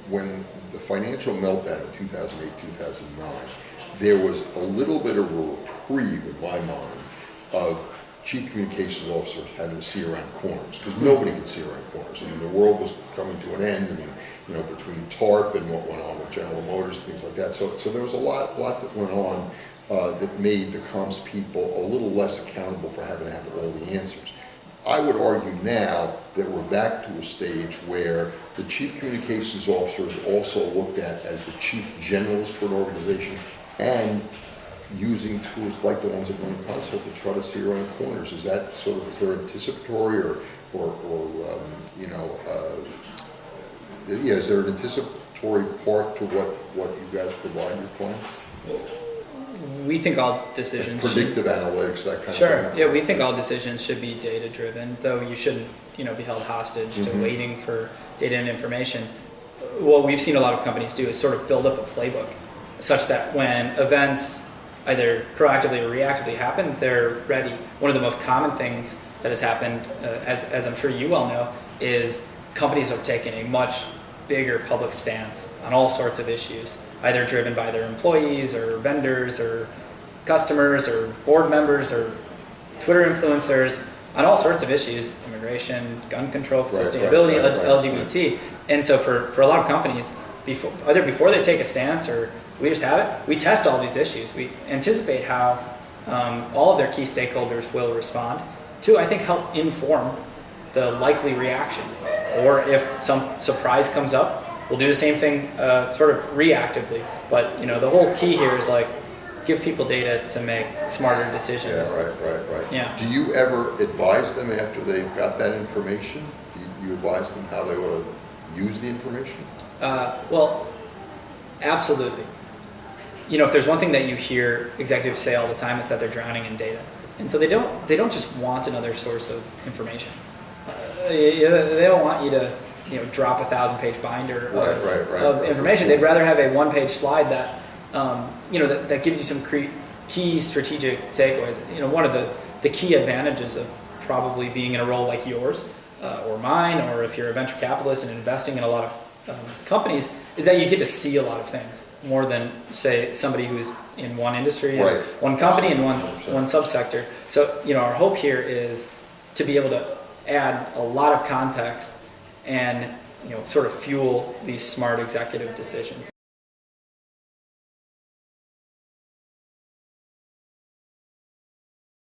when the financial meltdown in 2008, 2009, there was a little bit of a reprieve in my mind of chief communications officers having to see around corners, because nobody could see around corners. I mean, the world was coming to an end. I mean, between TARP and what went on with General Motors, things like that. So there was a lot that went on that made the comms people a little less accountable for having to have all the answers. I would argue now that we're back to a stage where the chief communications officer is also looked at as the chief generalist for an organization, and using tools like the ones at Morning Consult to try to see around corners. Is that is there anticipatory is there an anticipatory part to what you guys provide your clients? We think all decisions predictive analytics, that kind of thing. Sure. Yeah, we think all decisions should be data driven, though you shouldn't, be held hostage to waiting for data and information. What we've seen a lot of companies do is sort of build up a playbook such that when events either proactively or reactively happen, they're ready. One of the most common things that has happened, as I'm sure you well know, is companies have taken a much bigger public stance on all sorts of issues, either driven by their employees or vendors or customers or board members or Twitter influencers on all sorts of issues: immigration, gun control, sustainability, LGBT. And so for a lot of companies, before they take a stance or we just have it, we test all these issues. We anticipate how all of their key stakeholders will respond to, I think, help inform the likely reaction. Or if some surprise comes up, we'll do the same thing sort of reactively. But the whole key here is give people data to make smarter decisions. Yeah, right. Yeah. Do you ever advise them after they've got that information? Do you advise them how they ought to use the information? Well, absolutely. If there's one thing that you hear executives say all the time, it's that they're drowning in data. And so they don't just want another source of information. They don't want you to drop a 1,000-page binder of information. They'd rather have a 1-page slide that that gives you some key strategic takeaways. One of the key advantages of probably being in a role like yours or mine, or if you're a venture capitalist and investing in a lot of companies, is that you get to see a lot of things more than, say, somebody who's in one industry, and one company, and one subsector. So our hope here is to be able to add a lot of context and sort of fuel these smart executive decisions.